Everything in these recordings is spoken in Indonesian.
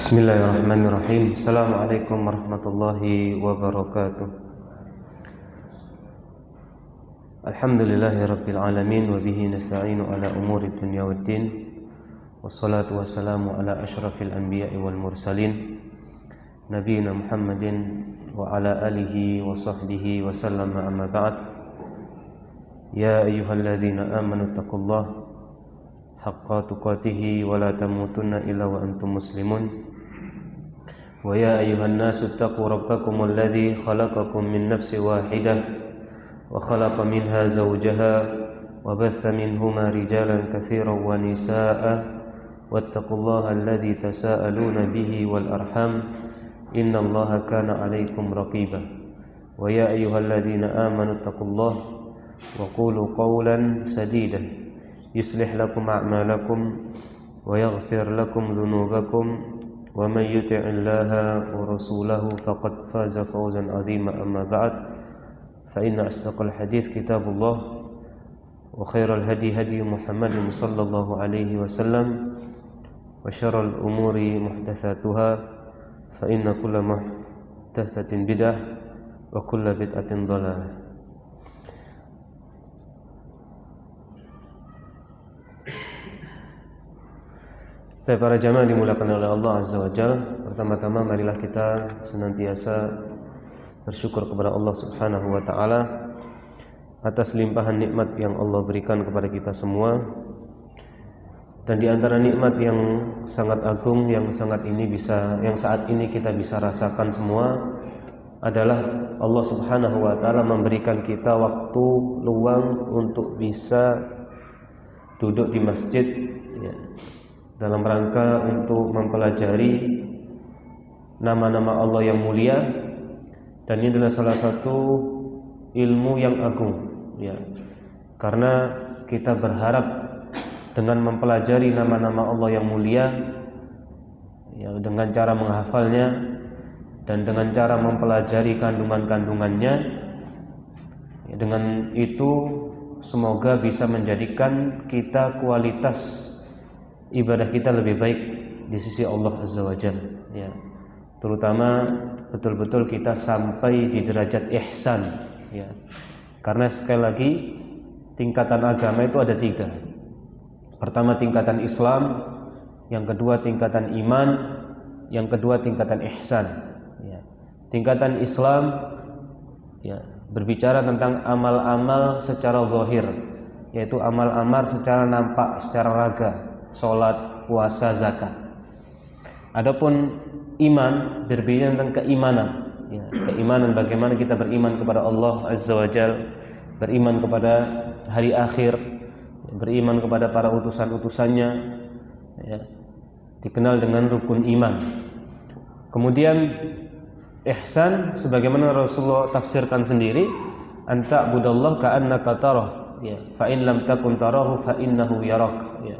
Bismillahirrahmanirrahim. Assalamualaikum warahmatullahi wabarakatuh. Alhamdulillahirabbil alamin wa bihi nasta'inu ala umuri dunya waddin. Wassalatu wassalamu ala asyrafil anbiya'i wal mursalin nabiyina Muhammadin wa ala alihi wa sahbihi wa sallama amma ba'd. Ya ayyuhalladzina amanu taqullaha haqqa tuqatih wa la tamutunna illa wa antum muslimun. Wa ya ayyuhan nasu taqu rabbakum alladzi khalaqakum min nafsin wahidah wa khalaqa minha zawjaha wa batha minhuma rijalan katsiran wa nisaa'a wattaqullaha alladzi tasaaluna bihi wal arham innallaha kana 'alaikum raqiba. Wa ya ayyuhalladzina amanu taqullaha wa qulu qawlan sadida yuslih lakum a'malakum wa yaghfir lakum dhunubakum wa man yuti'illaha wa rasulahu faqad faza fawzan 'azima. Amma ba'd, fa inna asdaqal hadits kitabullah wa khairal hadi hadi Muhammadin sallallahu alaihi wasallam wa syarral umuri muhdatsatuha fa inna kulla muhdatsatin bid'ah wa kulla bid'atin dhalalah. Para jamaah dimuliakan oleh Allah Azza wa Jalla, pertama-tama marilah kita senantiasa bersyukur kepada Allah Subhanahu wa taala atas limpahan nikmat yang Allah berikan kepada kita semua. Dan di antara nikmat yang sangat agung yang saat ini kita bisa rasakan semua adalah Allah Subhanahu wa taala memberikan kita waktu luang untuk bisa duduk di masjid, ya, dalam rangka untuk mempelajari nama-nama Allah yang mulia. Dan ini adalah salah satu ilmu yang agung, ya, karena kita berharap dengan mempelajari nama-nama Allah yang mulia, ya, dengan cara menghafalnya dan dengan cara mempelajari kandungan-kandungannya, ya, dengan itu semoga bisa menjadikan kita kualitas ibadah kita lebih baik di sisi Allah Azza wa Jalla, ya. Terutama betul-betul kita sampai di derajat ihsan, ya. Karena sekali lagi tingkatan agama itu ada 3. Pertama tingkatan Islam, yang kedua tingkatan iman, yang kedua tingkatan ihsan, ya. Tingkatan Islam, ya, berbicara tentang amal-amal secara zahir, yaitu amal-amal secara nampak, secara raga, salat, puasa, zakat. Adapun iman berbicara tentang keimanan, ya, keimanan bagaimana kita beriman kepada Allah Azza wa Jalla, beriman kepada hari akhir, beriman kepada para utusan-utusannya, ya, dikenal dengan rukun iman. Kemudian ihsan sebagaimana Rasulullah tafsirkan sendiri, anta budallah ka'annaka tarah, ya, fa in lam takun tarahu fa innahu yarak, ya.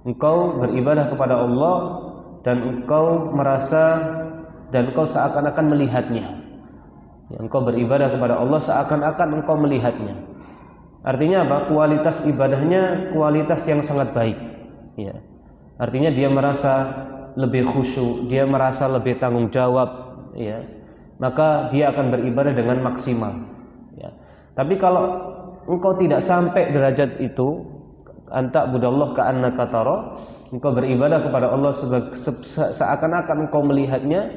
Engkau beribadah kepada Allah dan engkau merasa dan engkau seakan-akan melihatnya, ya, engkau beribadah kepada Allah seakan-akan engkau melihatnya. Artinya apa? Kualitas ibadahnya kualitas yang sangat baik, ya. Artinya dia merasa lebih khusyuk, dia merasa lebih tanggung jawab, ya. Maka dia akan beribadah dengan maksimal, ya. Tapi kalau engkau tidak sampai derajat itu, anta budallah ka'annaka tara, engkau beribadah kepada Allah seakan-akan engkau melihatnya,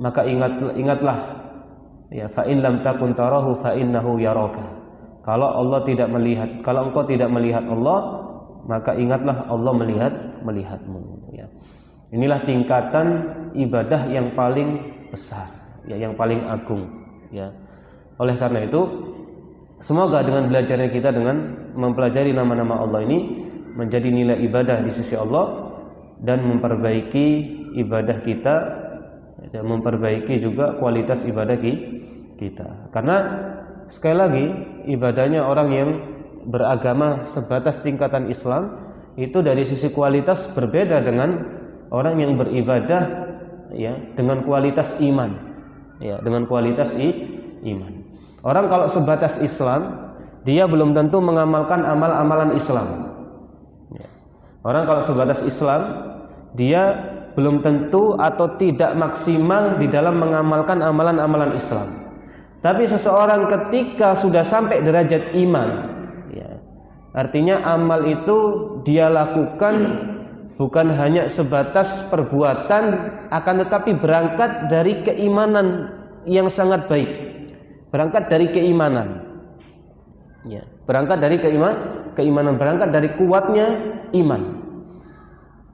maka ingatlah, ya, fa in lam takun tarahu fa innahu yaraka. Kalau Allah tidak melihat, kalau engkau tidak melihat Allah, maka ingatlah Allah melihatmu, ya. Inilah tingkatan ibadah yang paling besar, ya, yang paling agung, ya. Oleh karena itu, semoga dengan belajarnya kita dengan mempelajari nama-nama Allah ini menjadi nilai ibadah di sisi Allah dan memperbaiki ibadah kita, dan memperbaiki juga kualitas ibadah kita. Karena sekali lagi ibadahnya orang yang beragama sebatas tingkatan Islam itu dari sisi kualitas berbeda dengan orang yang beribadah, ya, dengan kualitas iman, ya, dengan kualitas iman. Orang kalau sebatas Islam, dia belum tentu mengamalkan amal-amalan Islam. Orang kalau sebatas Islam, dia belum tentu atau tidak maksimal di dalam mengamalkan amalan-amalan Islam. Tapi seseorang ketika sudah sampai derajat iman, ya, artinya amal itu dia lakukan bukan hanya sebatas perbuatan, akan tetapi berangkat dari keimanan yang sangat baik, berangkat dari keimanan, ya, berangkat dari keimanan, berangkat dari kuatnya iman,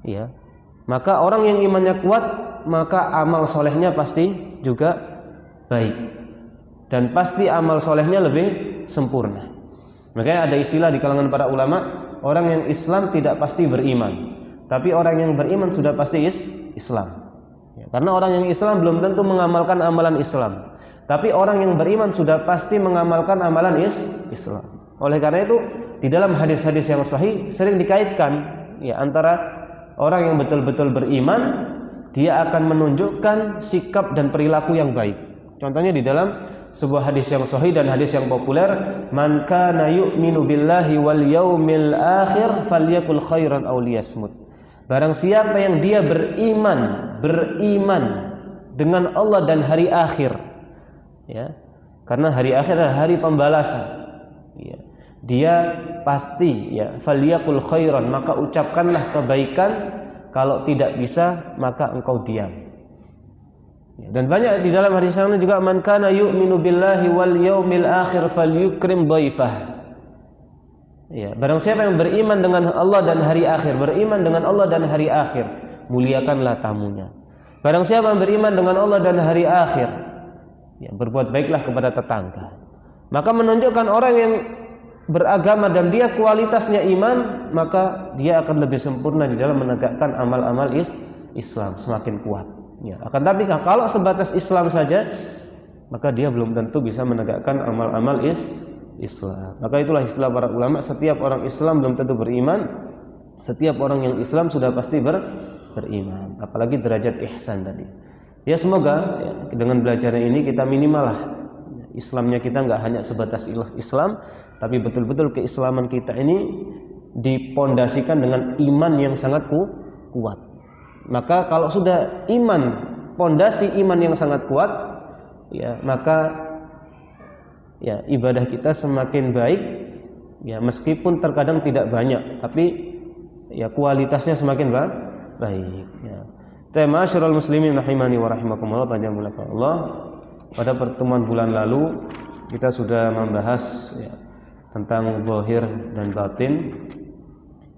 ya. Maka orang yang imannya kuat, maka amal solehnya pasti juga baik, dan pasti amal solehnya lebih sempurna. Makanya ada istilah di kalangan para ulama, orang yang Islam tidak pasti beriman, tapi orang yang beriman sudah pasti Islam. Ya, karena orang yang Islam belum tentu mengamalkan amalan Islam, tapi orang yang beriman sudah pasti mengamalkan amalan Islam. Oleh karena itu, di dalam hadis-hadis yang sahih sering dikaitkan, ya, antara orang yang betul-betul beriman, dia akan menunjukkan sikap dan perilaku yang baik. Contohnya di dalam sebuah hadis yang sahih dan hadis yang populer, man kana yu'minu billahi wal yaumil akhir falyakul khairan aw liyasmut. Barang siapa yang dia beriman dengan Allah dan hari akhir, ya, karena hari akhir adalah hari pembalasan, ya, dia pasti, ya, falyakul khairan, maka ucapkanlah kebaikan, kalau tidak bisa maka engkau diam. Ya, dan banyak di dalam hadis yang lain juga, man kana yu'minu billahi wal yaumil akhir falyukrim dhaifah. Ya, barang siapa yang beriman dengan Allah dan hari akhir, beriman dengan Allah dan hari akhir, muliakanlah tamunya. Barang siapa yang beriman dengan Allah dan hari akhir, ya, berbuat baiklah kepada tetangga. Maka menunjukkan orang yang beragama dan dia kualitasnya iman, maka dia akan lebih sempurna di dalam menegakkan amal-amal Islam, semakin kuat. Ya, akan tapi kalau sebatas Islam saja, maka dia belum tentu bisa menegakkan amal-amal Islam. Maka itulah istilah para ulama, setiap orang Islam belum tentu beriman, setiap orang yang Islam sudah pasti beriman. Apalagi derajat ihsan tadi. Ya, semoga, ya, dengan belajarnya ini kita minimal lah, Islamnya kita nggak hanya sebatas Islam, tapi betul-betul keislaman kita ini dipondasikan dengan iman yang sangat kuat. Maka kalau sudah pondasi iman yang sangat kuat, ya, maka, ya, ibadah kita semakin baik, ya, meskipun terkadang tidak banyak, tapi, ya, kualitasnya semakin baik. Ya. Tema syarul muslimin rahimani wa rahimakumullah, panjang mulaka Allah. Pada pertemuan bulan lalu kita sudah membahas, ya, tentang zahir dan batin,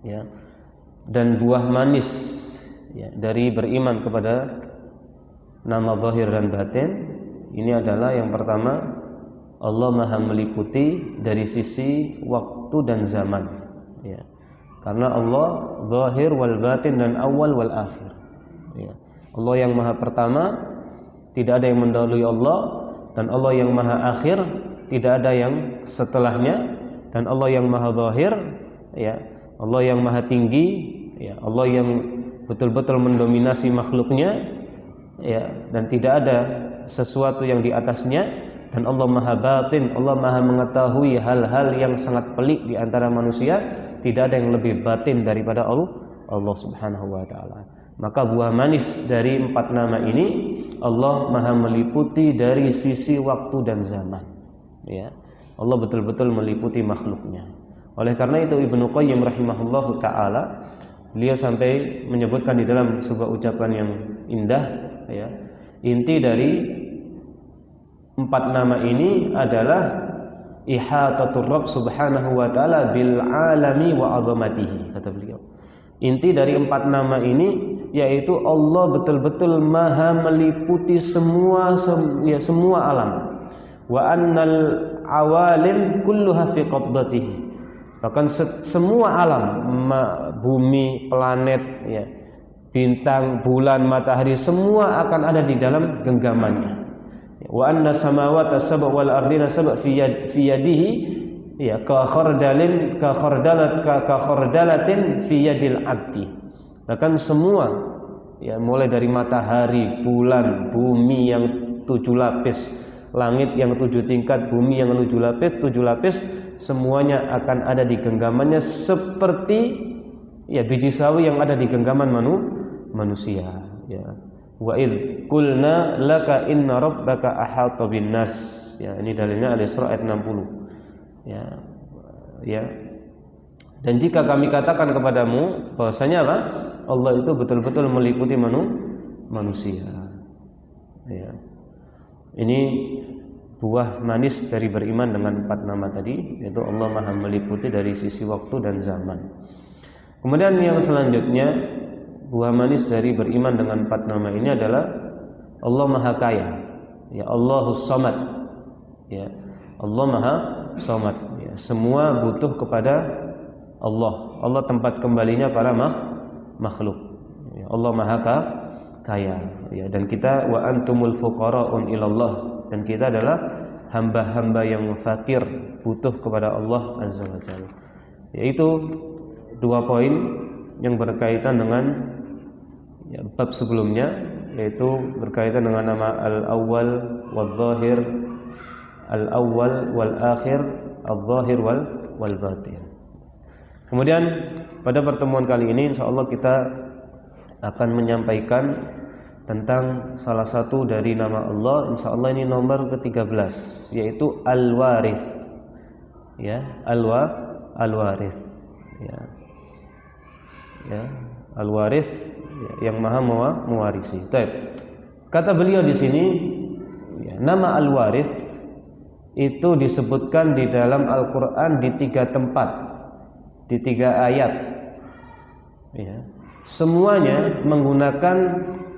ya, dan buah manis, ya, dari beriman kepada nama zahir dan batin. Ini adalah yang pertama, Allah Maha meliputi dari sisi waktu dan zaman, ya, karena Allah zahir wal batin dan awal wal akhir, ya. Allah yang Maha pertama, tidak ada yang mendahului Allah, dan Allah yang Maha akhir, tidak ada yang setelahnya, dan Allah yang Maha zahir, ya, Allah yang Maha tinggi, ya, Allah yang betul-betul mendominasi makhluknya, ya, dan tidak ada sesuatu yang di atasnya, dan Allah Maha batin, Allah Maha mengetahui hal-hal yang sangat pelik di antara manusia, tidak ada yang lebih batin daripada Allah Subhanahu wa taala. Maka buah manis dari 4 nama ini, Allah Maha meliputi dari sisi waktu dan zaman, ya. Allah betul-betul meliputi makhluknya. Oleh karena itu Ibnu Qayyim rahimahullahu taala, beliau sampai menyebutkan di dalam sebuah ucapan yang indah, ya, inti dari 4 nama ini adalah ihatatur Rabb subhanahu wa ta'ala bil alami wa azamatihi, kata beliau. Inti dari 4 nama ini yaitu Allah betul-betul Maha meliputi semua alam. Wa annal awalim kulluha fi qabdatihi. Bahkan semua alam, bumi, planet, ya, bintang, bulan, matahari, semua akan ada di dalam genggamannya. Wa anna samawati sab'a wal ardina sab'a fi yadihi, ya, ka khardalatin fi yadil abdi. Bahkan semua, ya, mulai dari matahari, bulan, bumi yang 7 lapis, langit yang 7 tingkat, bumi yang 7 lapis, semuanya akan ada di genggamannya seperti, ya, biji sawi yang ada di genggaman manusia. ya. Wa id qulna laka inna rabbaka ahata bin nas. Ya, ini dalilnya Al-Isra ayat 60. Ya. Ya. Dan jika kami katakan kepadamu bahwasanya apa? Allah itu betul-betul meliputi manusia. Ya. Ini buah manis dari beriman dengan 4 nama tadi, yaitu Allah Maha meliputi dari sisi waktu dan zaman. Kemudian yang selanjutnya, buah manis dari beriman dengan 4 nama ini adalah Allah Maha Kaya. Ya, Allahus Samad. Ya, Allah Maha Samad. Ya, semua butuh kepada Allah. Allah tempat kembalinya para makhluk. Ya, Allah Maha Kaya. Ya, dan kita wa antumul fuqara'un ilallah, dan kita adalah hamba-hamba yang fakir, butuh kepada Allah Azza wa Jalla. Yaitu 2 poin yang berkaitan dengan bab sebelumnya, yaitu berkaitan dengan nama Al-Awwal wal-Zahir, Al-Awwal wal-Akhir, Al-Zahir wal-Batin. Kemudian pada pertemuan kali ini insyaallah kita akan menyampaikan tentang salah satu dari nama Allah. Insyaallah ini nomor ke-13, yaitu Al-Warith. Ya, Al-Warith. Ya. Ya, Al-Warith, ya, yang Maha mewarisi. Baik. Kata beliau di sini, ya, nama Al-Warith itu disebutkan di dalam Al-Qur'an di 3 tempat, di 3 ayat. Ya. Semuanya menggunakan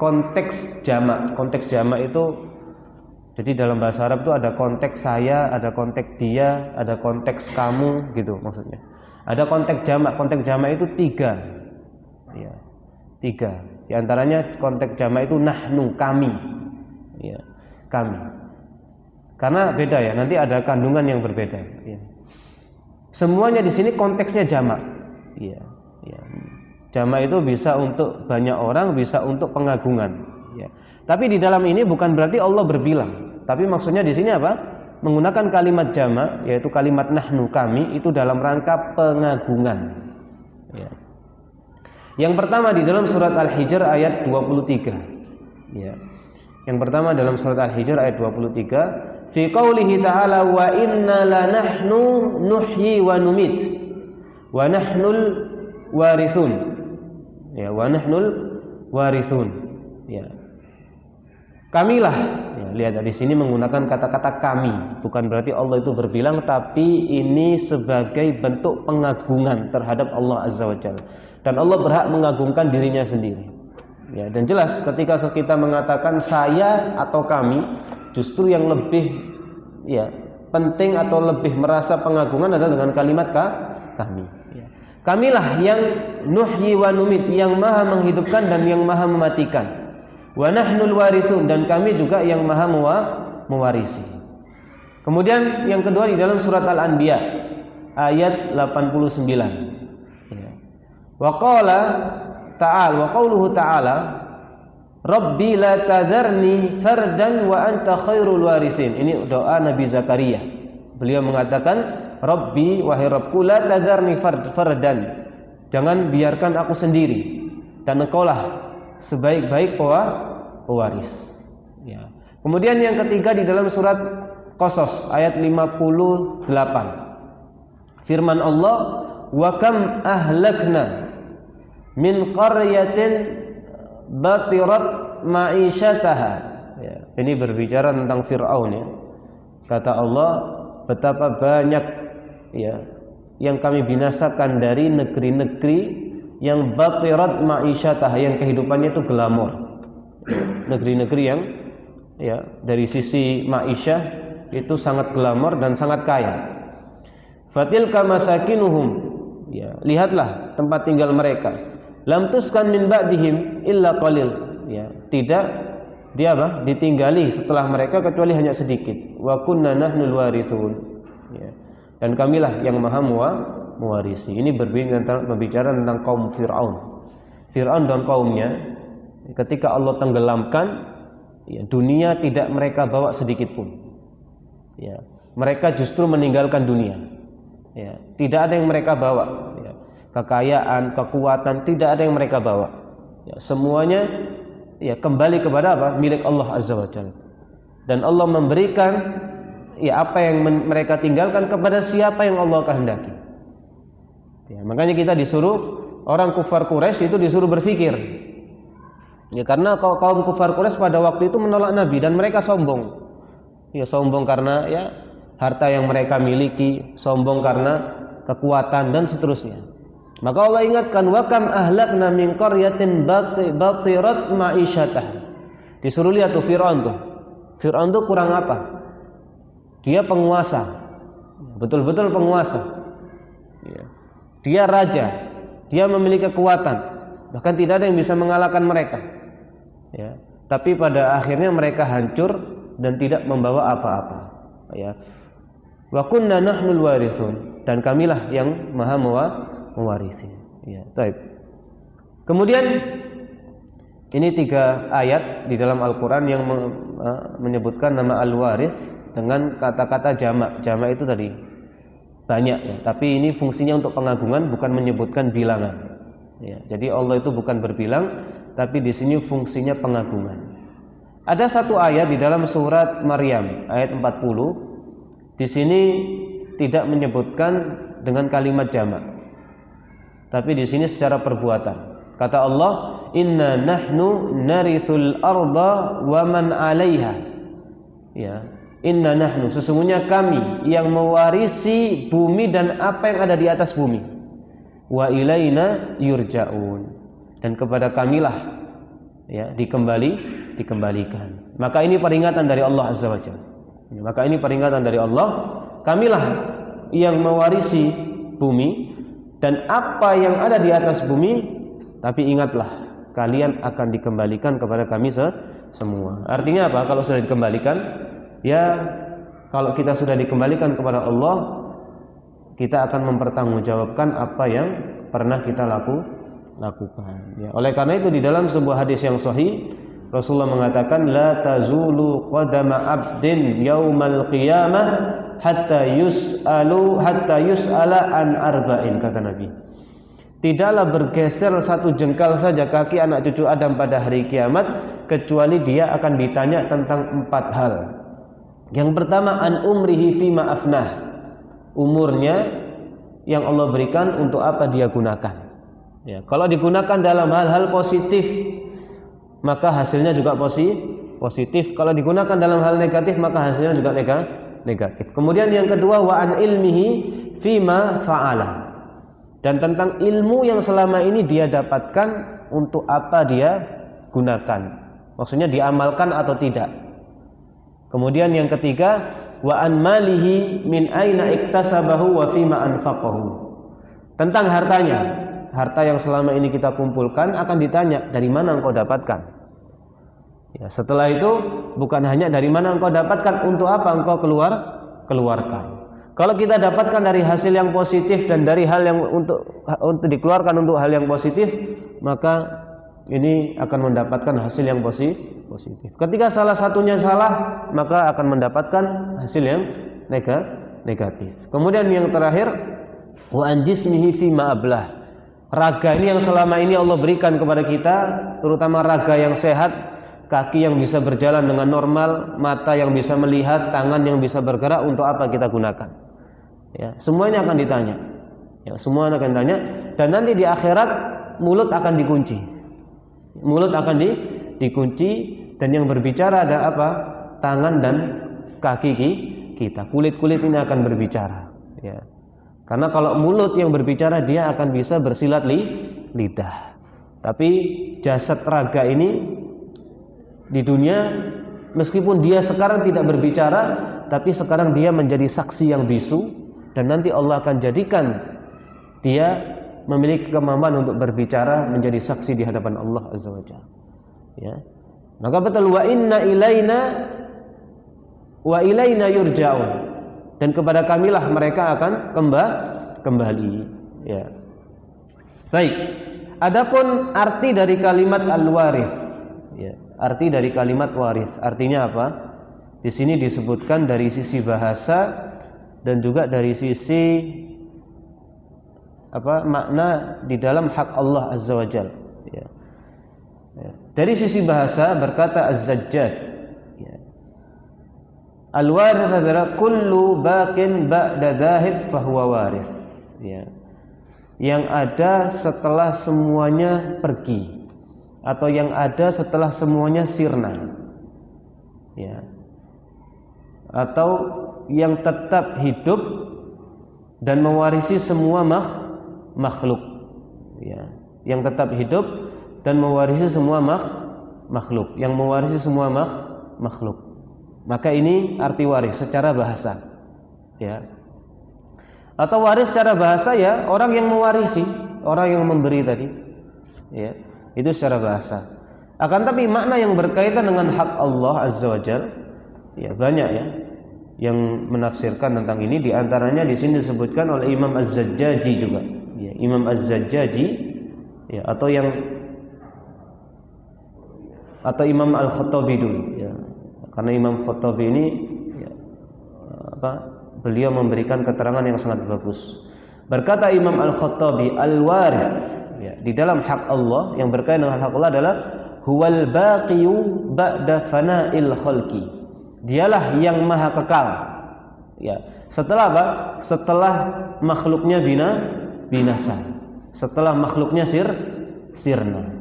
konteks jamak. Konteks jamak itu, jadi dalam bahasa Arab itu ada konteks saya, ada konteks dia, ada konteks kamu, gitu maksudnya. Ada konteks jamak. Konteks jamak itu 3. Ya, 3. Di antaranya konteks jamak itu nahnu, kami. Ya, kami. Karena beda ya, nanti ada kandungan yang berbeda. Ya. Semuanya di sini konteksnya jamak. Ya, ya. Jamak itu bisa untuk banyak orang, bisa untuk pengagungan. Ya. Tapi di dalam ini bukan berarti Allah berbilang. Tapi maksudnya di sini apa? Menggunakan kalimat jamak, yaitu kalimat nahnu, kami, itu dalam rangka pengagungan. Ya. Yang pertama di dalam surat Al-Hijr ayat 23. Ya. Yang pertama dalam surat Al-Hijr ayat 23, fi qaulihi ta'ala wa inna lanahnu nuhyi wa numit wa nahnul warithun. Ya, wa nahnul warithun. Ya. Kamilah. Ya, lihat di sini menggunakan kata-kata kami, bukan berarti Allah itu berbilang, tapi ini sebagai bentuk pengagungan terhadap Allah Azza wa Jalla. Dan Allah berhak mengagungkan dirinya sendiri. Ya, dan jelas ketika kita mengatakan saya atau kami, justru yang lebih ya penting atau lebih merasa pengagungan adalah dengan kalimat kami. Ya. Kamilah yang nuhyi wa numit, yang maha menghidupkan dan yang maha mematikan. Wa nahnul warithun, dan kami juga yang maha mewarisi. Kemudian yang kedua di dalam surat Al-Anbiya ayat 89. Ya. Wa qala ta'ala, wa qauluhu ta'ala, Rabbi la tadharni fardan wa anta khairul warithin. Ini doa Nabi Zakaria. Beliau mengatakan, Rabbi, wahai Rabbku, la tadharni fardan, jangan biarkan aku sendiri, dan engkaulah sebaik-baik pewaris. Ya. Kemudian yang ketiga di dalam surat Qasas ayat 58, firman Allah, wa kam ahlakna min qaryatin batirat ma'isyataha. Ya, ini berbicara tentang Fir'aun ya. Kata Allah, betapa banyak ya yang kami binasakan dari negeri-negeri yang batirat ma'isyataha, yang kehidupannya itu glamor. Negeri-negeri yang ya dari sisi ma'isyah itu sangat glamor dan sangat kaya. Fatilka masakinuhum, ya, lihatlah tempat tinggal mereka. Lam tuskan min ba'dihim illa qalil, ya, tidak dia apa? Ditinggali setelah mereka kecuali hanya sedikit. Wa kunna nahnul warithun, ya. Dan kamilah yang maha mewarisi. Ini berbicara tentang kaum Fir'aun. Fir'aun dan kaumnya ketika Allah tenggelamkan, ya, dunia tidak mereka bawa sedikit pun. Ya, mereka justru meninggalkan dunia. Ya, tidak ada yang mereka bawa. Ya, kekayaan, kekuatan, tidak ada yang mereka bawa. Ya, semuanya ya kembali kepada apa? Milik Allah Azza wa Jalla. Dan Allah memberikan ya apa yang mereka tinggalkan kepada siapa yang Allah kehendaki. Ya, makanya kita disuruh, orang kufar Quraisy itu disuruh berpikir. Ya, karena kaum kufar Quraisy pada waktu itu menolak Nabi dan mereka sombong. Ya, sombong karena ya harta yang mereka miliki, sombong karena kekuatan dan seterusnya. Maka Allah ingatkan, wa kam ahlakna min qaryatin batirat ma'isyatah. Disuruh lihat tuh Fir'aun tuh. Fir'aun tuh kurang apa? Dia penguasa. Betul-betul penguasa. Ya. Dia raja. Dia memiliki kekuatan. Bahkan tidak ada yang bisa mengalahkan mereka. Ya. Tapi pada akhirnya mereka hancur dan tidak membawa apa-apa. Ya. Wa kunna nahnul warithun, dan kamilah yang maha mewarisi. Ya, baik. Kemudian ini 3 ayat di dalam Al-Qur'an yang menyebutkan nama al-warith dengan kata-kata jamak. Jamak itu tadi banyak ya, tapi ini fungsinya untuk pengagungan, bukan menyebutkan bilangan. Ya, jadi Allah itu bukan berbilang, tapi di sini fungsinya pengagungan. Ada satu ayat di dalam surat Maryam ayat 40. Di sini tidak menyebutkan dengan kalimat jamak, tapi di sini secara perbuatan. Kata Allah, inna nahnu narithul arda wa man 'alaiha. Ya, inna nahnu, sesungguhnya kami yang mewarisi bumi dan apa yang ada di atas bumi. Wa ilaina yurja'un, dan kepada kamilah ya dikembalikan. Maka ini peringatan dari Allah Azza wa Jalla. Maka ini peringatan dari Allah, kamilah yang mewarisi bumi dan apa yang ada di atas bumi, tapi ingatlah kalian akan dikembalikan kepada kami semua. Artinya apa? Kalau sudah dikembalikan, ya kalau kita sudah dikembalikan kepada Allah, kita akan mempertanggungjawabkan apa yang pernah kita lakukan. Ya, oleh karena itu di dalam sebuah hadis yang sahih, Rasulullah mengatakan, la tazulu qadama abdin yaumal qiyamah hatta yus'ala an arba'in, kata Nabi. Tidaklah bergeser satu jengkal saja kaki anak cucu Adam pada hari kiamat kecuali dia akan ditanya tentang 4 hal. Yang pertama, an umrihi fima afnah, umurnya yang Allah berikan untuk apa dia gunakan. Ya, kalau digunakan dalam hal-hal positif, maka hasilnya juga positif. Kalau digunakan dalam hal negatif, maka hasilnya juga negatif. Kemudian yang kedua, wa an ilmihi fima fa'ala, dan tentang ilmu yang selama ini dia dapatkan untuk apa dia gunakan, maksudnya diamalkan atau tidak. Kemudian yang ketiga, wa an malihi min aina iktasabahu wa fima anfaqahu, tentang hartanya. Harta yang selama ini kita kumpulkan akan ditanya, dari mana engkau dapatkan. Ya, setelah itu bukan hanya dari mana engkau dapatkan, untuk apa engkau keluarkan. Kalau kita dapatkan dari hasil yang positif dan dari hal yang untuk dikeluarkan untuk hal yang positif, maka ini akan mendapatkan hasil yang positif. Ketika salah satunya salah, maka akan mendapatkan hasil yang negatif. Kemudian yang terakhir, wa an jismihi fima ablah, raga ini yang selama ini Allah berikan kepada kita, terutama raga yang sehat, kaki yang bisa berjalan dengan normal, mata yang bisa melihat, tangan yang bisa bergerak, untuk apa kita gunakan. Ya, semuanya akan ditanya. Ya, semua akan ditanya, dan nanti di akhirat mulut akan dikunci. Mulut akan dikunci, dan yang berbicara ada apa? Tangan dan kaki kita. Kulit-kulit ini akan berbicara. Ya. Karena kalau mulut yang berbicara, dia akan bisa bersilat lidah. Tapi jasad raga ini di dunia, meskipun dia sekarang tidak berbicara, tapi sekarang dia menjadi saksi yang bisu, dan nanti Allah akan jadikan dia memiliki kemampuan untuk berbicara, menjadi saksi di hadapan Allah Azza wa Jalla. Ya. Maka betul, wa inna ilaina yurja'un, dan kepada kamilah mereka akan kembali. Ya. Baik. Adapun arti dari kalimat al-warith, ya, arti dari kalimat waris, artinya apa? Di sini disebutkan dari sisi bahasa dan juga dari sisi makna di dalam hak Allah Azza wa Jalla. Ya. Ya. Dari sisi bahasa berkata Az-Zajjaj, ya. Al-warith adalah kullu baqin ba'da dzahib fahuwa warith. Ya. Yang ada setelah semuanya pergi, atau yang ada setelah semuanya sirna. Ya. Atau yang tetap hidup dan mewarisi semua makhluk. Ya. Yang tetap hidup dan mewarisi semua makhluk, yang mewarisi semua makhluk. Maka ini arti waris secara bahasa, ya. Atau waris secara bahasa ya orang yang mewarisi, orang yang memberi tadi, ya. Itu secara bahasa. Akan tapi makna yang berkaitan dengan hak Allah Azza wa Jalla, ya banyak ya yang menafsirkan tentang ini. Di antaranya di sini disebutkan oleh Imam Az-Zajjaji juga, ya, Imam Az-Zajjaji, ya, atau Imam Al-Khattabi dulu, ya. Karena Imam Khattabi ini, ya, beliau memberikan keterangan yang sangat bagus. Berkata Imam Al-Khattabi, al-warith, ya, di dalam hak Allah yang berkaitan dengan hak Allah adalah huwal baqiyu ba'da fana'il khalqi. Dialah yang maha kekal, ya. Setelah apa? Setelah makhluknya binasa. Setelah makhluknya sirna.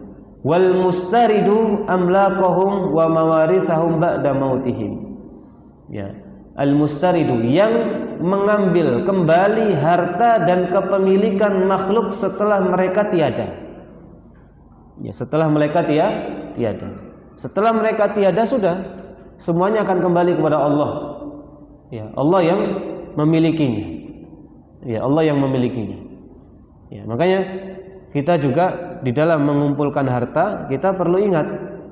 Wal mustaridu amlaqahum wa mawarithahum ba'da mautihim. Ya, al mustaridu yang mengambil kembali harta dan kepemilikan makhluk setelah mereka tiada. Ya, setelah mereka tiada. Setelah mereka tiada sudah semuanya akan kembali kepada Allah. Ya, Allah yang memilikinya. Ya, Allah yang memilikinya. Ya, makanya kita juga di dalam mengumpulkan harta, kita perlu ingat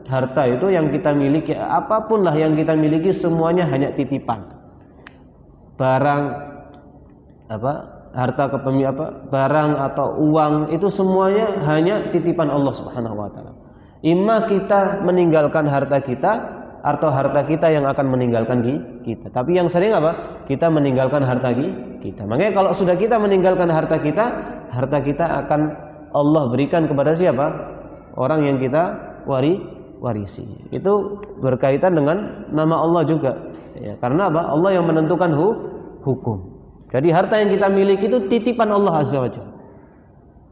harta itu yang kita miliki, apapun lah yang kita miliki, semuanya hanya titipan. Barang harta barang atau uang itu semuanya hanya titipan Allah Subhanahu wa taala. Imma kita meninggalkan harta kita atau harta kita yang akan meninggalkan kita. Tapi yang sering apa? Kita meninggalkan harta kita. Makanya kalau sudah kita meninggalkan harta kita akan Allah berikan kepada siapa? Orang yang kita warisi. Itu berkaitan dengan nama Allah juga, ya, karena apa? Allah yang menentukan hukum. Jadi harta yang kita miliki itu titipan Allah Azza wa Jalla.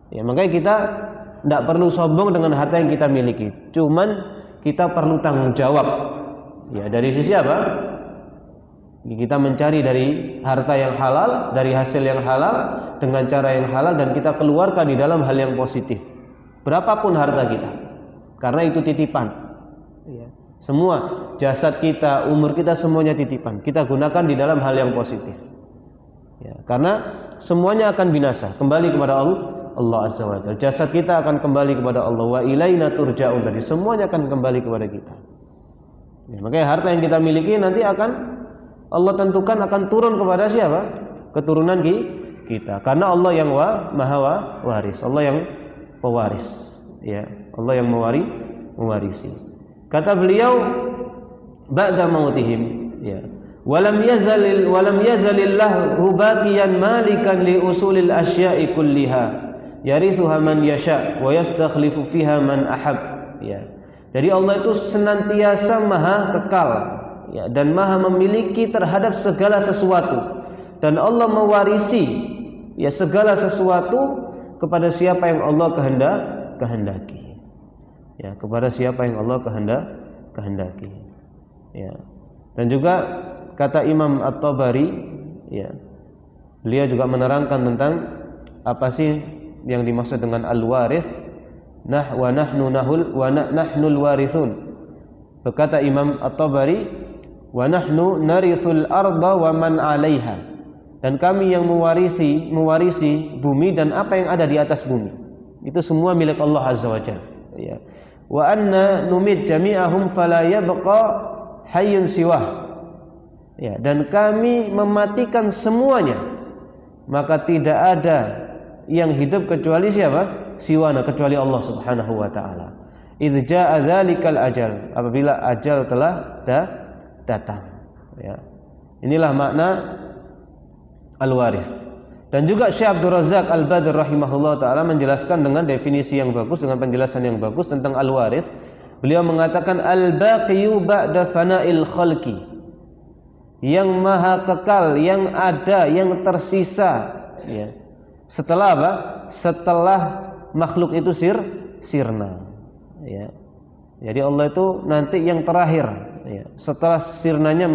Ya, makanya kita tidak perlu sombong dengan harta yang kita miliki. Cuman kita perlu tanggung jawab. Ya, dari sisi apa? Kita mencari dari harta yang halal, dari hasil yang halal, dengan cara yang halal, dan kita keluarkan di dalam hal yang positif. Berapapun harta kita, karena itu titipan. Ya. Semua jasad kita, umur kita, semuanya titipan. Kita gunakan di dalam hal yang positif. Ya, karena semuanya akan binasa, kembali kepada Allah Azza wa Jalla. Jasad kita akan kembali kepada Allah. Wa ilaina turja'un, tadi semuanya akan kembali kepada kita. Ya, makanya harta yang kita miliki nanti akan Allah tentukan akan turun kepada siapa? Keturunan kita. Karena Allah yang maha waris, Allah yang pewaris, ya, Allah yang mewarisi. Kata beliau, ba'da mautihim, ya. Walam yazalillahu baqiyan malikan li usulil asya'i kulliha yarithuha man yasha' wa yastakhlifu fiha man ahab, ya. Jadi Allah itu senantiasa maha kekal, ya, dan maha memiliki terhadap segala sesuatu, dan Allah mewarisi, ya, segala sesuatu kepada siapa yang Allah kehendaki, ya, kepada siapa yang Allah kehendaki, ya. Dan juga kata Imam At-Tabari, ya, beliau juga menerangkan tentang apa sih yang dimaksud dengan al-warith. Nahnul warithun. Berkata Imam At-Tabari, wa nahnu narithul arda wa man 'alaiha. Dan kami yang mewarisi bumi dan apa yang ada di atas bumi. Itu semua milik Allah Azza wa Jalla, ya. Wa anna numid jami'ahum fala yabqa hayyun siwah. Ya, dan kami mematikan semuanya, maka tidak ada yang hidup kecuali siapa? Siwana, kecuali Allah Subhanahu wa taala. Idz jaa dzalikal ajal, apabila ajal telah datang, ya. Inilah makna al-warith. Dan juga Syekh Abdul Razak Al-Badr rahimahullah taala menjelaskan dengan definisi yang bagus, dengan penjelasan yang bagus tentang al-warith. Beliau mengatakan al-baqiyu ba'da fana'il khalqi, yang maha kekal, yang ada, yang tersisa, ya. Setelah apa? Setelah makhluk itu sirna, ya. Jadi Allah itu nanti yang terakhir, ya. Setelah sirnanya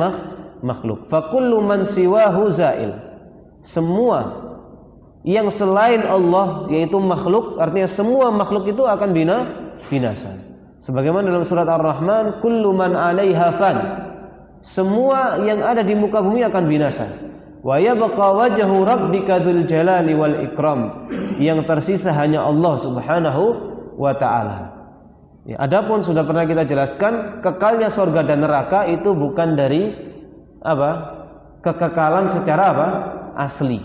makhluk. Fa kullu man siwahu zail. Semua yang selain Allah, yaitu makhluk, artinya semua makhluk itu akan binasa. Sebagaimana dalam surat Ar-Rahman, kullu man 'alaiha fan. Semua yang ada di muka bumi akan binasa. Wa yabqa wajhu rabbika dzul jalali wal ikram. Yang tersisa hanya Allah Subhanahu wa taala. Ya, adapun sudah pernah kita jelaskan, kekalnya surga dan neraka itu bukan dari apa? Kekekalan secara apa? Asli.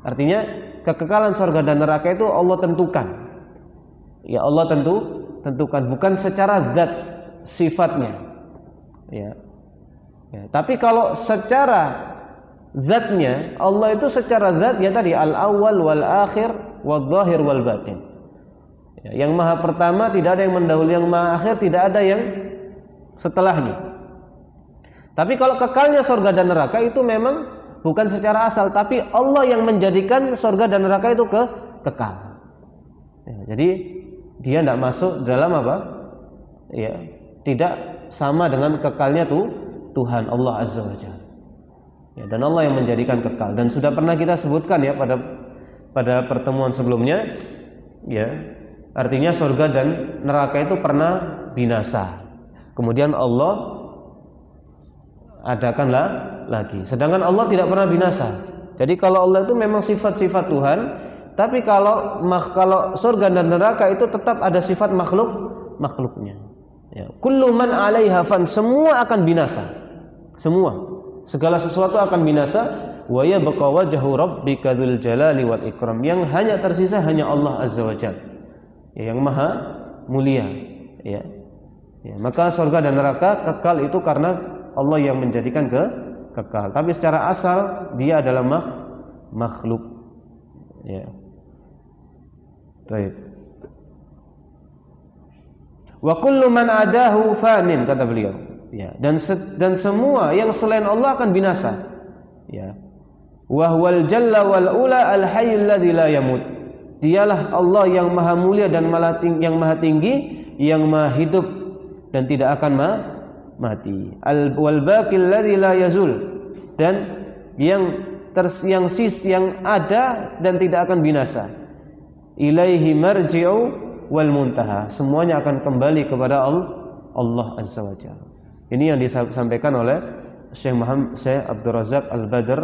Artinya kekekalan surga dan neraka itu Allah tentukan. Ya, Allah tentukan, bukan secara zat sifatnya, ya. Tapi kalau secara zatnya, Allah itu secara zat ya tadi al-awwal wal akhir wal zahir wal batin, ya, yang maha pertama tidak ada yang mendahului, yang maha akhir tidak ada yang setelahnya. Tapi kalau kekalnya surga dan neraka itu memang bukan secara asal, tapi Allah yang menjadikan surga dan neraka itu kekal, ya, jadi dia tidak masuk dalam apa? Ya, tidak sama dengan kekalnya Tuhan Allah Azza wa Jalla. Ya, dan Allah yang menjadikan kekal. Dan sudah pernah kita sebutkan ya pada pertemuan sebelumnya, ya, artinya surga dan neraka itu pernah binasa. Kemudian Allah adakanlah lagi. Sedangkan Allah tidak pernah binasa. Jadi kalau Allah itu memang sifat-sifat Tuhan. Tapi kalau surga dan neraka itu tetap ada sifat makhluknya. Ya. Kullu man 'alaiha fan, semua akan binasa. Segala sesuatu akan binasa. Wa yabqa wajhu rabbika dzul jalali wal ikram. Yang hanya tersisa hanya Allah Azza wa Jalla, ya, yang maha mulia, ya. Ya, maka surga dan neraka kekal itu karena Allah yang menjadikan kekal. Tapi secara asal dia adalah makhluk, ya. Baik. Wa kullu man adahu fanin, kata beliau. Ya, dan semua yang selain Allah akan binasa. Ya. Wa huwal jalla wal ula al hayyul ladzi la yamut. Dialah Allah yang maha mulia dan yang maha tinggi, yang maha hidup dan tidak akan mati. Al wal baqil ladzi la yazul. Dan yang ada dan tidak akan binasa. Ilaihi marji'u wal muntaha. Semuanya akan kembali kepada Allah Azza wa Jalla. Ini yang disampaikan oleh Syekh Abdul Razak Al-Badr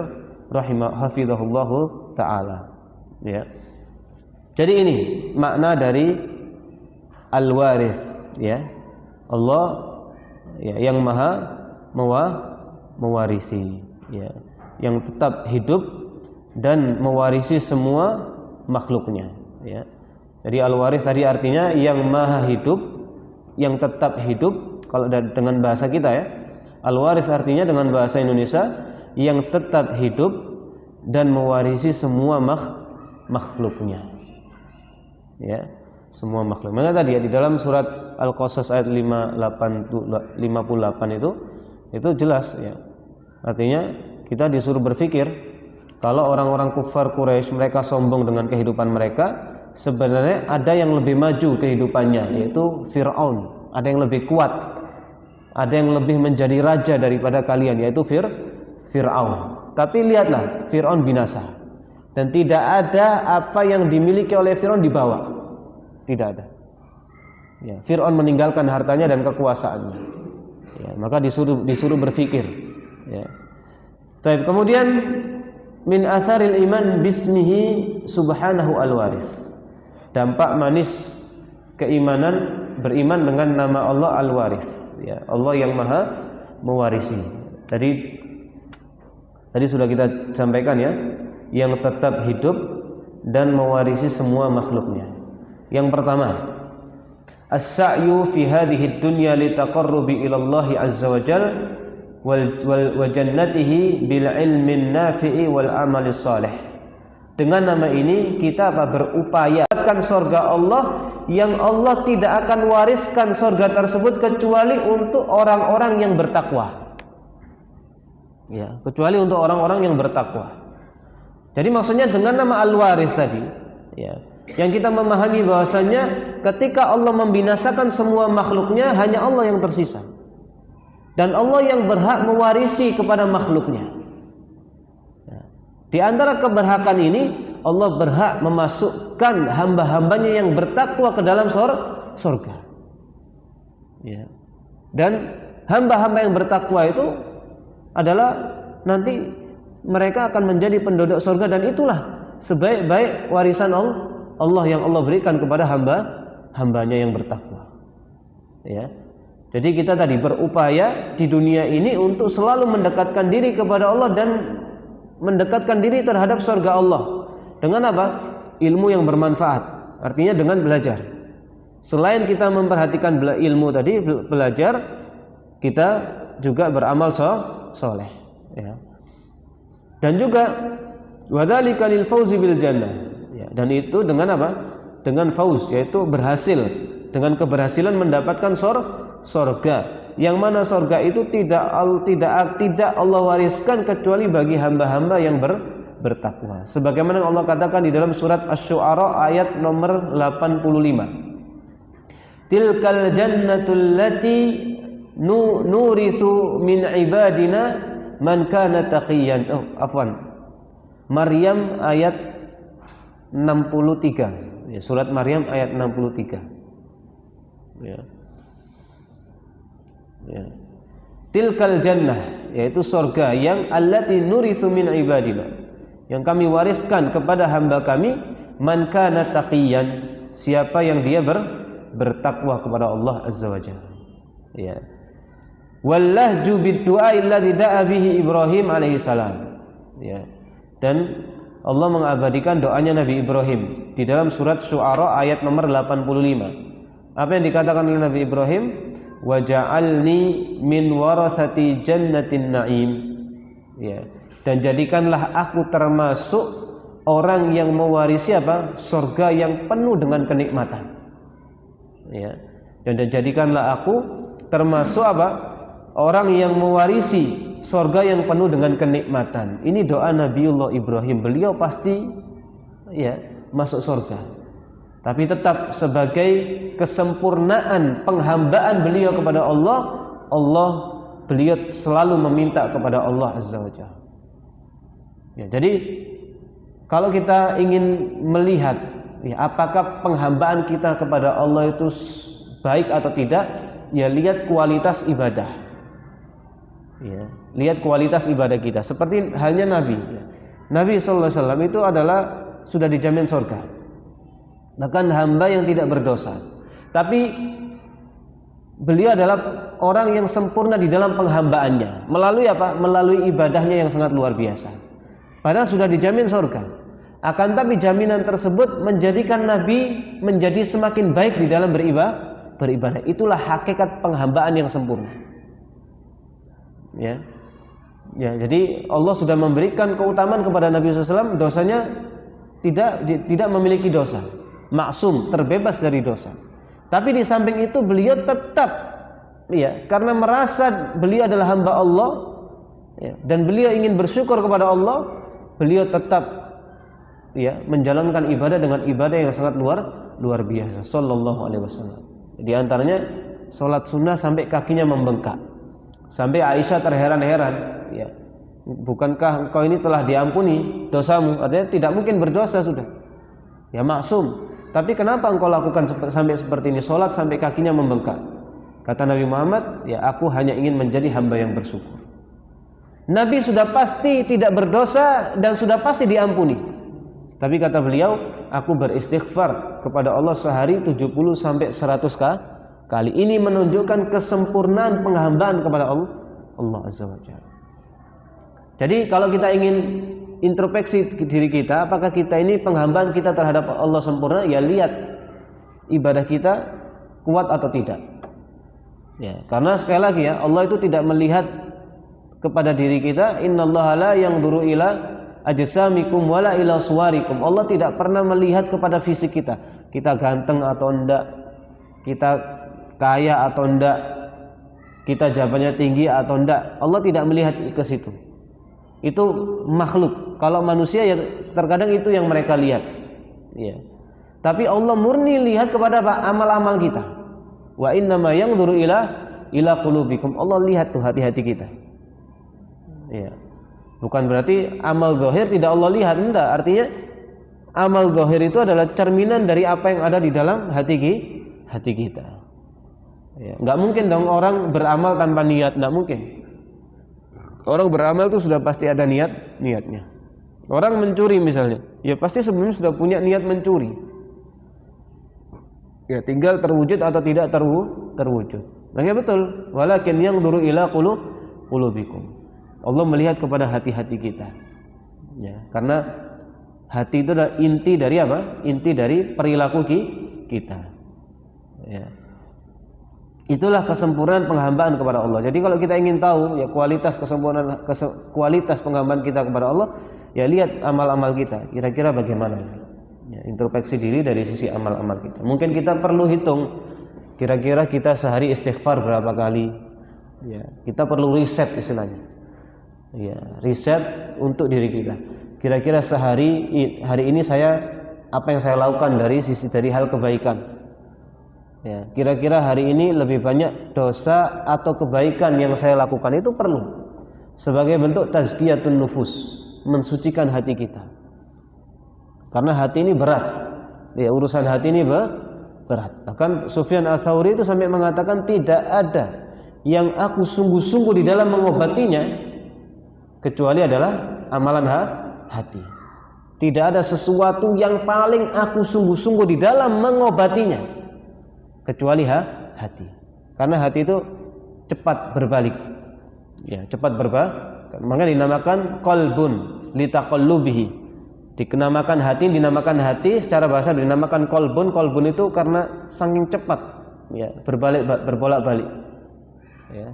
hafizahullahu taala, ya. Jadi ini makna dari al-warith, ya. Allah, ya, yang maha mewarisi, ya, yang tetap hidup dan mewarisi semua makhluknya, ya. Jadi al-warith tadi artinya yang maha hidup, yang tetap hidup. Kalau dengan bahasa kita, ya, al-warith artinya dengan bahasa Indonesia yang tetap hidup dan mewarisi semua makhluknya, ya, semua makhluk. Maka tadi ya, di dalam surat Al-Qasas ayat 58 itu jelas, ya. Artinya kita disuruh berpikir kalau orang-orang kufar Quraisy mereka sombong dengan kehidupan mereka, sebenarnya ada yang lebih maju kehidupannya, yaitu Fir'aun. Ada yang lebih kuat, ada yang lebih menjadi raja daripada kalian, yaitu Fir'aun. Tapi lihatlah, Fir'aun binasa dan tidak ada apa yang dimiliki oleh Fir'aun dibawa, tidak ada, ya. Fir'aun meninggalkan hartanya dan kekuasaannya, ya. Maka disuruh berpikir, ya. Baik, kemudian min atharil iman bismihi subhanahu al-warith. Dampak manis keimanan beriman dengan nama Allah al-warith, ya, Allah yang maha mewarisi. Tadi sudah kita sampaikan, ya, yang tetap hidup dan mewarisi semua makhluknya. Yang pertama, as-sa'yu fi hadhihi dunya litaqarrubi ila Allah azza wa jalla wa jannatihi bil ilmin nafi'i wal amali salih. Dengan nama ini kita berupaya mendapatkan surga Allah yang Allah tidak akan wariskan surga tersebut kecuali untuk orang-orang yang bertakwa. Ya, kecuali untuk orang-orang yang bertakwa. Jadi maksudnya dengan nama Al-Waris tadi, ya, yang kita memahami bahwasanya ketika Allah membinasakan semua makhluknya, hanya Allah yang tersisa. Dan Allah yang berhak mewarisi kepada makhluknya. Di antara keberhakan ini, Allah berhak memasukkan hamba-hambanya yang bertakwa ke dalam surga. Ya. Dan hamba-hamba yang bertakwa itu adalah nanti mereka akan menjadi penduduk surga, dan itulah sebaik-baik warisan Allah yang Allah berikan kepada hambanya yang bertakwa. Ya. Jadi kita tadi berupaya di dunia ini untuk selalu mendekatkan diri kepada Allah dan mendekatkan diri terhadap surga Allah. Dengan apa? Ilmu yang bermanfaat. Artinya dengan belajar. Selain kita memperhatikan ilmu tadi, belajar, kita juga beramal soleh. Ya. Dan juga wadzalika lil fauzi bil jannah. Ya. Dan itu dengan apa? Dengan fauz, yaitu berhasil, dengan keberhasilan mendapatkan surga. Yang mana surga itu tidak Allah wariskan kecuali bagi hamba-hamba yang bertakwa. Sebagaimana Allah katakan di dalam surat Asy-Syu'ara ayat nomor 85. Tilkal jannatul lati nurithu min ibadina man kana taqiyan. Maryam ayat 63. Ya, surat Maryam ayat 63. Ya. Ya. Tilkal jannah, yaitu surga yang allati nurithu min ibadina, yang kami wariskan kepada hamba kami, man kana taqiyan, siapa yang dia bertakwa kepada Allah azza wajalla. Ya. Wallahju bid-du'a alladzi da'a bihi Ibrahim alaihi salam. Ya. Dan Allah mengabadikan doanya Nabi Ibrahim di dalam surat Syu'ara ayat nomor 85. Apa yang dikatakan oleh Nabi Ibrahim? Waja'alni min warathati jannatin na'im. Ya. Dan jadikanlah aku termasuk orang yang mewarisi apa? Surga yang penuh dengan kenikmatan. Ya. Dan jadikanlah aku termasuk apa? Orang yang mewarisi surga yang penuh dengan kenikmatan. Ini doa Nabiullah Ibrahim. Beliau pasti ya masuk surga. Tapi tetap sebagai kesempurnaan penghambaan beliau kepada Allah, beliau selalu meminta kepada Allah azza wajalla. Ya, jadi kalau kita ingin melihat ya, apakah penghambaan kita kepada Allah itu baik atau tidak, ya lihat kualitas ibadah. Ya, lihat kualitas ibadah kita. Seperti halnya Nabi. Ya. Nabi sallallahu alaihi wasallam itu adalah sudah dijamin surga. Bahkan hamba yang tidak berdosa. Tapi beliau adalah orang yang sempurna di dalam penghambaannya. Melalui apa? Melalui ibadahnya yang sangat luar biasa. Padahal sudah dijamin surga. Akan tapi jaminan tersebut menjadikan Nabi menjadi semakin baik di dalam beribadah. Itulah hakikat penghambaan yang sempurna. Ya. Ya, jadi Allah sudah memberikan keutamaan kepada Nabi SAW, dosanya tidak memiliki dosa. Maksum, terbebas dari dosa. Tapi di samping itu beliau tetap ya, karena merasa beliau adalah hamba Allah ya, dan beliau ingin bersyukur kepada Allah, beliau tetap ya menjalankan ibadah dengan ibadah yang sangat luar biasa sallallahu alaihi wasallam. Di antaranya salat sunnah sampai kakinya membengkak. Sampai Aisyah terheran-heran ya. Bukankah engkau ini telah diampuni dosamu? Artinya tidak mungkin berdosa sudah. Ya maksum. Tapi kenapa engkau lakukan sampai seperti ini, sholat sampai kakinya membengkak? Kata Nabi Muhammad, ya aku hanya ingin menjadi hamba yang bersyukur. Nabi sudah pasti tidak berdosa dan sudah pasti diampuni. Tapi kata beliau, aku beristighfar kepada Allah sehari 70 sampai 100 kali. Ini menunjukkan kesempurnaan penghambaan kepada Allah Azza wa Jalla. Jadi kalau kita ingin introspeksi diri kita, apakah kita ini penghambaan kita terhadap Allah sempurna? Ya lihat ibadah kita kuat atau tidak. Ya, karena sekali lagi ya, Allah itu tidak melihat kepada diri kita. Innallaha la yanzuru ila ajsamikum wala ila suwarikum. Allah tidak pernah melihat kepada fisik kita. Kita ganteng atau enggak, kita kaya atau enggak, kita jabatannya tinggi atau enggak. Allah tidak melihat ke situ. Itu makhluk. Kalau manusia ya terkadang itu yang mereka lihat. Ya. Tapi Allah murni lihat kepada amal-amal kita. Wa innama yanzuru ila qulubikum. Allah lihat tuh hati-hati kita. Ya. Bukan berarti amal zahir tidak Allah lihat, enggak. Artinya amal zahir itu adalah cerminan dari apa yang ada di dalam hati kita. Ya. Enggak mungkin dong orang beramal tanpa niat, enggak mungkin. Orang beramal itu sudah pasti ada niatnya. Orang mencuri misalnya, ya pasti sebelumnya sudah punya niat mencuri. Ya tinggal terwujud atau tidak terwujud. Nah ya betul. Walakin yanzuru ila qulubikum. Allah melihat kepada hati-hati kita. Ya, karena hati itu adalah inti dari apa? Inti dari perilaku kita. Ya. Itulah kesempurnaan penghambaan kepada Allah. Jadi kalau kita ingin tahu ya kualitas penghambaan kita kepada Allah, ya lihat amal-amal kita. Kira-kira bagaimana? Ya, introspeksi diri dari sisi amal-amal kita. Mungkin kita perlu hitung kira-kira kita sehari istighfar berapa kali. Ya, kita perlu riset istilahnya. Ya, riset untuk diri kita. Kira-kira hari ini apa yang saya lakukan dari hal kebaikan. Ya, kira-kira hari ini lebih banyak dosa atau kebaikan yang saya lakukan, itu perlu sebagai bentuk tazkiyatun nufus, mensucikan hati kita. Karena hati ini berat. Ya, urusan hati ini berat. Bahkan Sufyan Ats-Tsauri itu sampai mengatakan tidak ada yang aku sungguh-sungguh di dalam mengobatinya kecuali adalah amalan hati. Tidak ada sesuatu yang paling aku sungguh-sungguh di dalam mengobatinya kecuali hati. Karena hati itu cepat berbalik. Ya, cepat berbalik. Makanya dinamakan qalbun litaqallubihi. Dinamakan hati secara bahasa dinamakan qalbun. Qalbun itu karena saking cepat ya, berbolak-balik. Ya,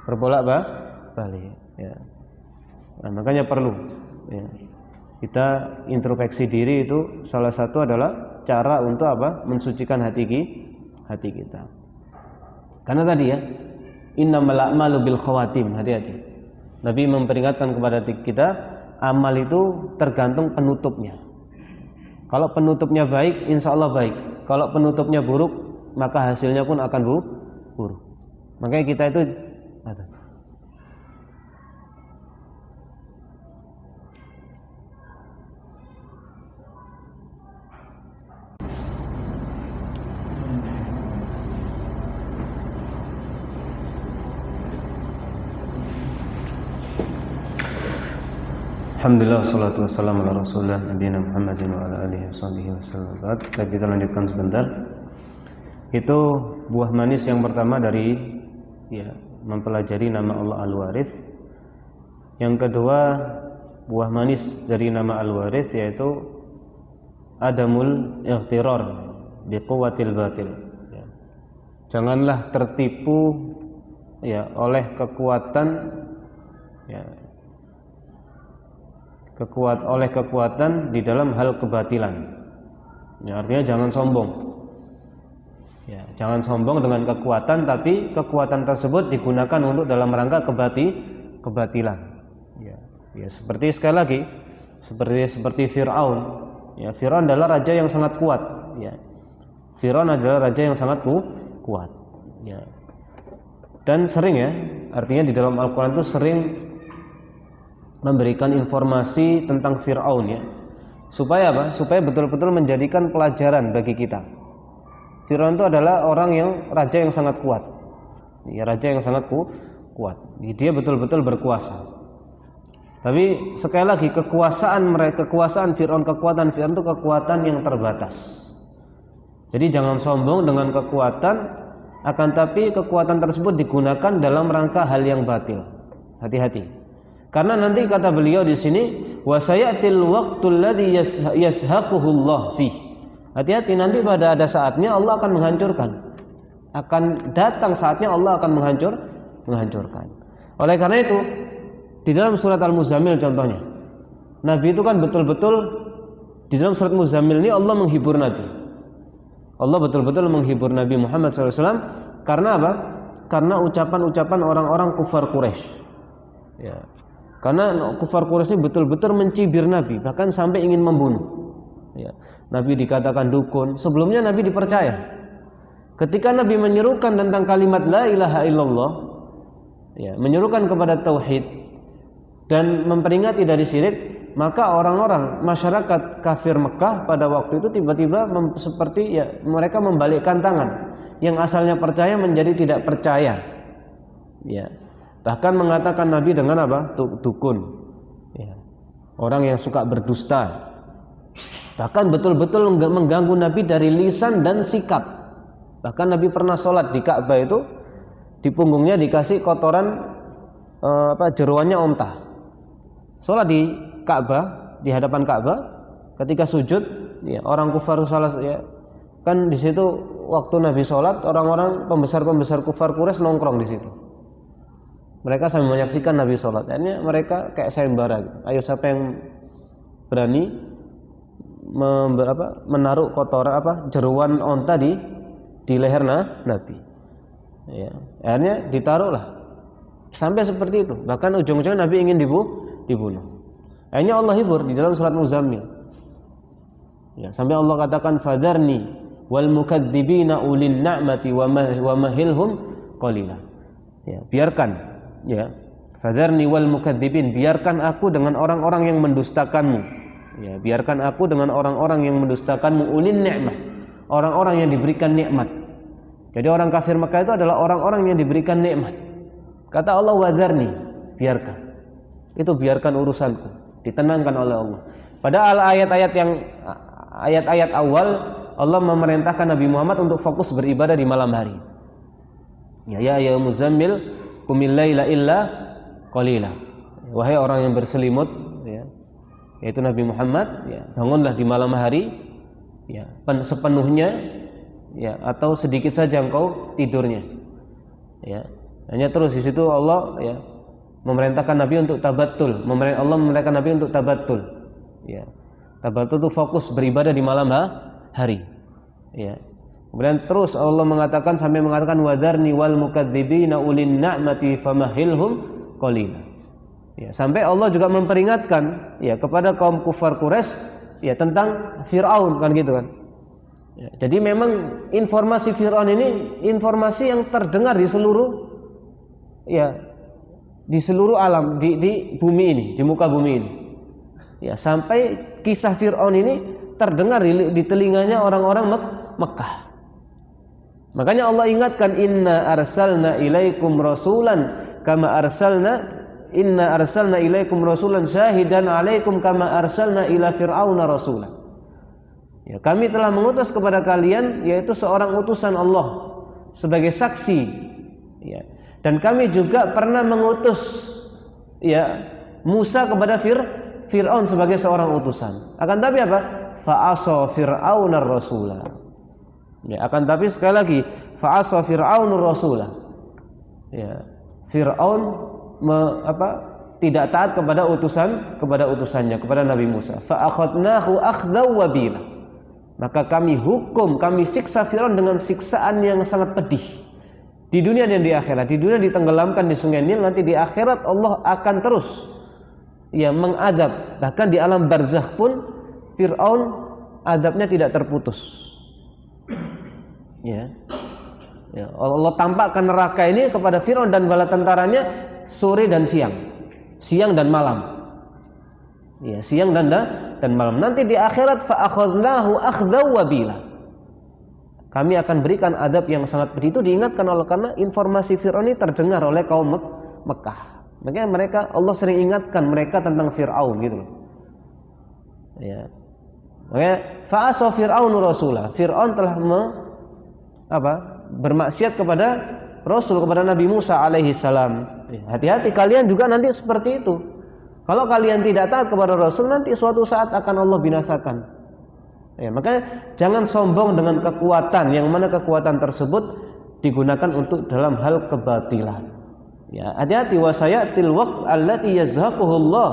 berbolak-balik ya. Nah, makanya perlu ya, kita introspeksi diri, itu salah satu adalah cara untuk apa? Mensucikan hati kita. Karena tadi ya, innamal a'malu bil khawatim, hati-hati. Nabi memperingatkan kepada kita, amal itu tergantung penutupnya. Kalau penutupnya baik, insya Allah baik. Kalau penutupnya buruk, maka hasilnya pun akan buruk. Makanya kita itu Alhamdulillah, wassalatu wassalamu ala rasulillah nabiyina Muhammadin wa ala alihi wasallam. Kita lanjutkan sebentar. Itu buah manis yang pertama dari ya, mempelajari nama Allah Al-Warits. Yang kedua, buah manis dari nama Al-Warits yaitu adamul ightirar biquwwatil batil. Ya. Janganlah tertipu ya oleh kekuatan ya, kekuatan di dalam hal kebatilan. Ya, artinya jangan sombong. Ya, jangan sombong dengan kekuatan, tapi kekuatan tersebut digunakan untuk dalam rangka kebatilan. Ya, seperti sekali lagi, seperti Fir'aun. Ya, Fir'aun adalah raja yang sangat kuat. Ya, Fir'aun adalah raja yang sangat kuat. Ya. Dan sering ya, artinya di dalam Al-Quran itu sering memberikan informasi tentang Fir'aun ya. Supaya apa? Supaya betul-betul menjadikan pelajaran bagi kita. Fir'aun itu adalah orang yang raja yang sangat kuat. Ya, raja yang sangat kuat. Dia betul-betul berkuasa. Tapi sekali lagi kekuatan Fir'aun, kekuatan Fir'aun itu kekuatan yang terbatas. Jadi jangan sombong dengan kekuatan, akan tapi kekuatan tersebut digunakan dalam rangka hal yang batil. Hati-hati. Karena nanti kata beliau di sini, wa sayatil waqtul ladzi yashaquhullah fi. Hati-hati, nanti pada ada saatnya Allah akan menghancurkan. Akan datang saatnya Allah akan menghancurkan. Oleh karena itu, di dalam surat Al-Muzammil contohnya, Nabi itu kan betul-betul di dalam surat Muzammil ini Allah menghibur Nabi. Allah betul-betul menghibur Nabi Muhammad SAW karena apa? Karena ucapan-ucapan orang-orang kufar Quraisy. Ya. Karena kufar Quraisy ini betul-betul mencibir Nabi, bahkan sampai ingin membunuh. Ya. Nabi dikatakan dukun. Sebelumnya Nabi dipercaya. Ketika Nabi menyerukan tentang kalimat la ilaha illallah, ya, menyerukan kepada tauhid dan memperingati dari syirik, maka orang-orang masyarakat kafir Mekah pada waktu itu tiba-tiba seperti ya mereka membalikkan tangan. Yang asalnya percaya menjadi tidak percaya. Ya. Bahkan mengatakan Nabi dengan apa? Dukun. Ya. Orang yang suka berdusta. Bahkan betul-betul mengganggu Nabi dari lisan dan sikap. Bahkan Nabi pernah sholat di Ka'bah itu di punggungnya dikasih kotoran jeruannya onta. Sholat di Ka'bah, di hadapan Ka'bah, ketika sujud, ya, orang kufar salah, ya, kan di situ waktu Nabi sholat, orang-orang pembesar kufar Quraisy nongkrong di situ. Mereka sambil menyaksikan Nabi sholat. Akhirnya mereka kayak sayembara. Gitu. Ayo siapa yang berani menaruh kotoran jeruan onta di leher Nabi. Ya. Akhirnya ditaruhlah. Sampai seperti itu. Bahkan ujung-ujungnya Nabi ingin dibunuh. Akhirnya Allah hibur di dalam surat Muzammil. Ya, sampai Allah katakan fadzarni wal mukadzibina ulil na'mati wa mahilhum qalila. Ya, biarkan, ya. Fadzarni wal mukadzibin, biarkan aku dengan orang-orang yang mendustakanmu. Ya, biarkan aku dengan orang-orang yang mendustakanmu ulil ni'mah. Orang-orang yang diberikan nikmat. Jadi orang kafir Mekah itu adalah orang-orang yang diberikan nikmat. Kata Allah wadzarni, biarkan. Itu biarkan urusanku, ditenangkan oleh Allah. Padahal ayat-ayat awal Allah memerintahkan Nabi Muhammad untuk fokus beribadah di malam hari. Ya muzammil qumil laila illa qalila. Wahai orang yang berselimut, ya, yaitu Nabi Muhammad, ya, bangunlah di malam hari, ya, sepenuhnya, ya, atau sedikit saja engkau tidurnya. Ya. Hanya terus di situ Allah, ya, memerintahkan Nabi untuk tabattul. Allah memerintahkan Nabi untuk tabattul. Ya. Tabattul itu fokus beribadah di malam hari. Ya. Kemudian terus Allah sampai mengatakan wadharni wal mukadzibina ulin na'mati famahilhum qalila. Ya, sampai Allah juga memperingatkan, ya, kepada kaum kufar Quraisy, ya, tentang Fir'aun, kan gitu kan. Ya, jadi memang informasi Fir'aun ini informasi yang terdengar di seluruh, ya, di seluruh alam, di bumi ini, di muka bumi ini. Ya, sampai kisah Fir'aun ini terdengar di telinganya orang-orang Mekah. Makanya Allah ingatkan inna arsalna ilaikum rasulan syahidan alaikum kama arsalna ila fir'auna rasulan. Ya, kami telah mengutus kepada kalian yaitu seorang utusan Allah sebagai saksi. Ya. Dan kami juga pernah mengutus, ya, Musa kepada Fir'aun sebagai seorang utusan. Akan tapi apa? Fa'asa fir'aunar rasulah. Ya, akan tapi sekali lagi fa'asa fir'aunur rasulah. Ya, Fir'aun tidak taat kepada utusannya, kepada Nabi Musa. Fa'akhadnahu akhdaw wabila. Maka kami siksa Fir'aun dengan siksaan yang sangat pedih. Di dunia dan di akhirat. Di dunia ditenggelamkan di sungai Nil, nanti di akhirat Allah akan terus, ya, mengadab. Bahkan di alam barzakh pun Fir'aun adabnya tidak terputus. Ya. Ya, Allah tampakkan neraka ini kepada Fir'aun dan bala tentaranya sore dan siang dan malam. Ya, siang dan malam. Nanti di akhirat fa'akhadnahu akhdaw wabila. Kami akan berikan adab yang sangat pedih. Itu diingatkan Allah karena informasi Fir'aun ini terdengar oleh kaum Mekah. Makanya Allah sering ingatkan mereka tentang Fir'aun gitu loh. Ya. Makanya fa'asa Fir'aunu rasulah. Fir'aun telah bermaksiat kepada Rasul, kepada Nabi Musa alaihi salam. Hati-hati kalian juga nanti seperti itu. Kalau kalian tidak taat kepada Rasul, nanti suatu saat akan Allah binasakan. Ya, makanya jangan sombong dengan kekuatan yang mana kekuatan tersebut digunakan untuk dalam hal kebatilan. Ya, hati-hati wasayatil waqt allati yazhaquhullah.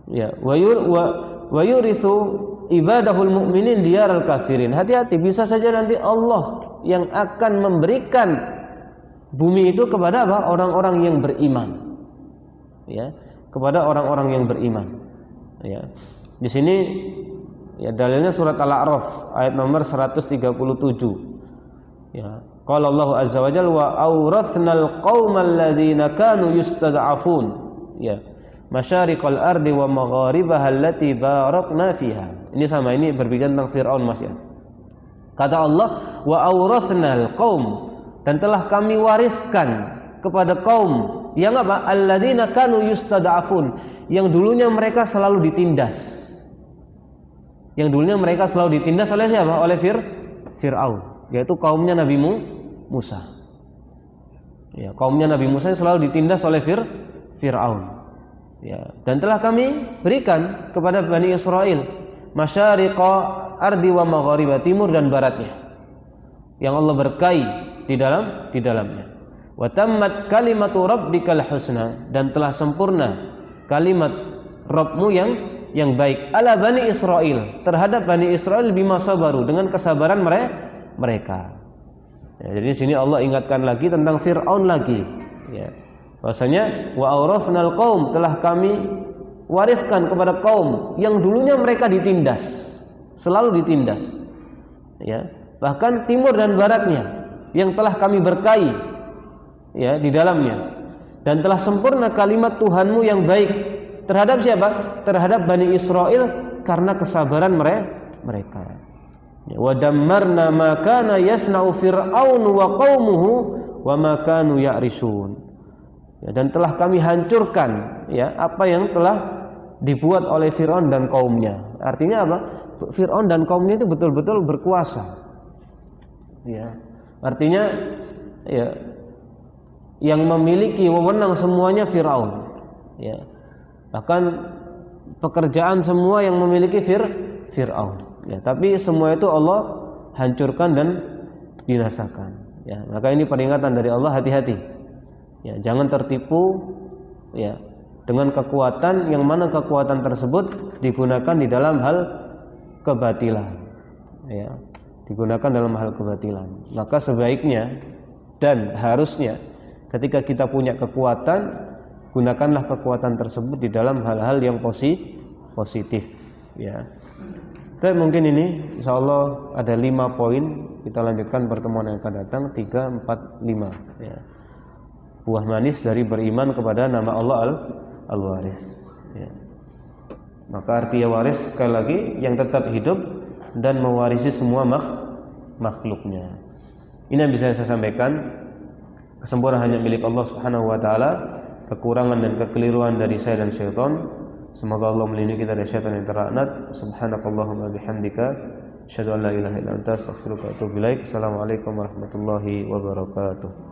Ya, wa yurithu ibadahul mu'minin diyaral kafirin. Hati-hati, bisa saja nanti Allah yang akan memberikan bumi itu kepada apa? Orang-orang yang beriman. Ya, kepada orang-orang yang beriman. Ya. Di sini ya dalilnya surat Al-A'raf ayat nomor 137. Ya. Qala Allah azza wa jalla wa awrathnal qaumal ladzina kanu yustad'afun. Ya. Masyariqal ardi wa magharibaha allati barakna fiha. Ini sama, ini berbicara tentang Firaun Mas ya. Kata Allah, wa awrathnal qaum, dan telah kami wariskan kepada kaum yang apa? Alladzina kanu yustad'afun, yang dulunya mereka selalu ditindas. Yang dulunya mereka selalu ditindas oleh siapa? Oleh Fir'aun, yaitu kaumnya Nabi Musa. Ya, kaumnya Nabi Musa selalu ditindas oleh Fir'aun. Ya, dan telah kami berikan kepada Bani Israel masyariqa ardi wa maghariba, timur dan baratnya, yang Allah berkahi di dalamnya. Wa tammat kalimatu rabbikal husna, dan telah sempurna kalimat Rabbmu yang baik ala Bani Israel, terhadap Bani Israel bima sabaru, dengan kesabaran mereka. Ya, jadi di sini Allah ingatkan lagi tentang Fir'aun lagi. Ya. Bahwasanya wa awrathnal qaum, telah kami wariskan kepada kaum yang dulunya mereka ditindas, selalu ditindas. Ya, bahkan timur dan baratnya yang telah kami berkahi ya di dalamnya, dan telah sempurna kalimat Tuhanmu yang baik terhadap siapa? Terhadap Bani Israel karena kesabaran mereka. Ya, wa dammarna ma kana yasna'u fir'aun wa qaumuhu wa ma kanu ya'risun. Ya, dan telah kami hancurkan ya apa yang telah dibuat oleh Fir'aun dan kaumnya. Artinya apa? Fir'aun dan kaumnya itu betul-betul berkuasa. Ya, artinya ya yang memiliki wewenang semuanya Fir'aun. Ya, bahkan pekerjaan semua yang memiliki Fir'aun. Ya, tapi semua itu Allah hancurkan dan binasakan. Ya, maka ini peringatan dari Allah, hati-hati. Ya, jangan tertipu ya dengan kekuatan yang mana kekuatan tersebut digunakan di dalam hal kebatilan. Ya, digunakan dalam hal kebatilan. Maka sebaiknya dan harusnya ketika kita punya kekuatan, gunakanlah kekuatan tersebut di dalam hal-hal yang positif. Ya. Tapi mungkin ini insyaallah ada 5 poin, kita lanjutkan pertemuan yang akan datang 3, 4, 5 ya. Buah manis dari beriman kepada nama Allah Al-Waris ya. Maka arti waris sekali lagi yang tetap hidup dan mewarisi semua makhluknya. Ini yang bisa saya sampaikan. Kesempurnaan hanya milik Allah Subhanahu wa taala. Kekurangan dan kekeliruan dari saya dan syaitan, semoga Allah melindungi kita dari syaitan yang terlaknat. Subhanakallahumma bihamdika asyhadu an la ilaha illa anta astaghfiruka wa atubu ilaik. Assalamualaikum warahmatullahi wabarakatuh.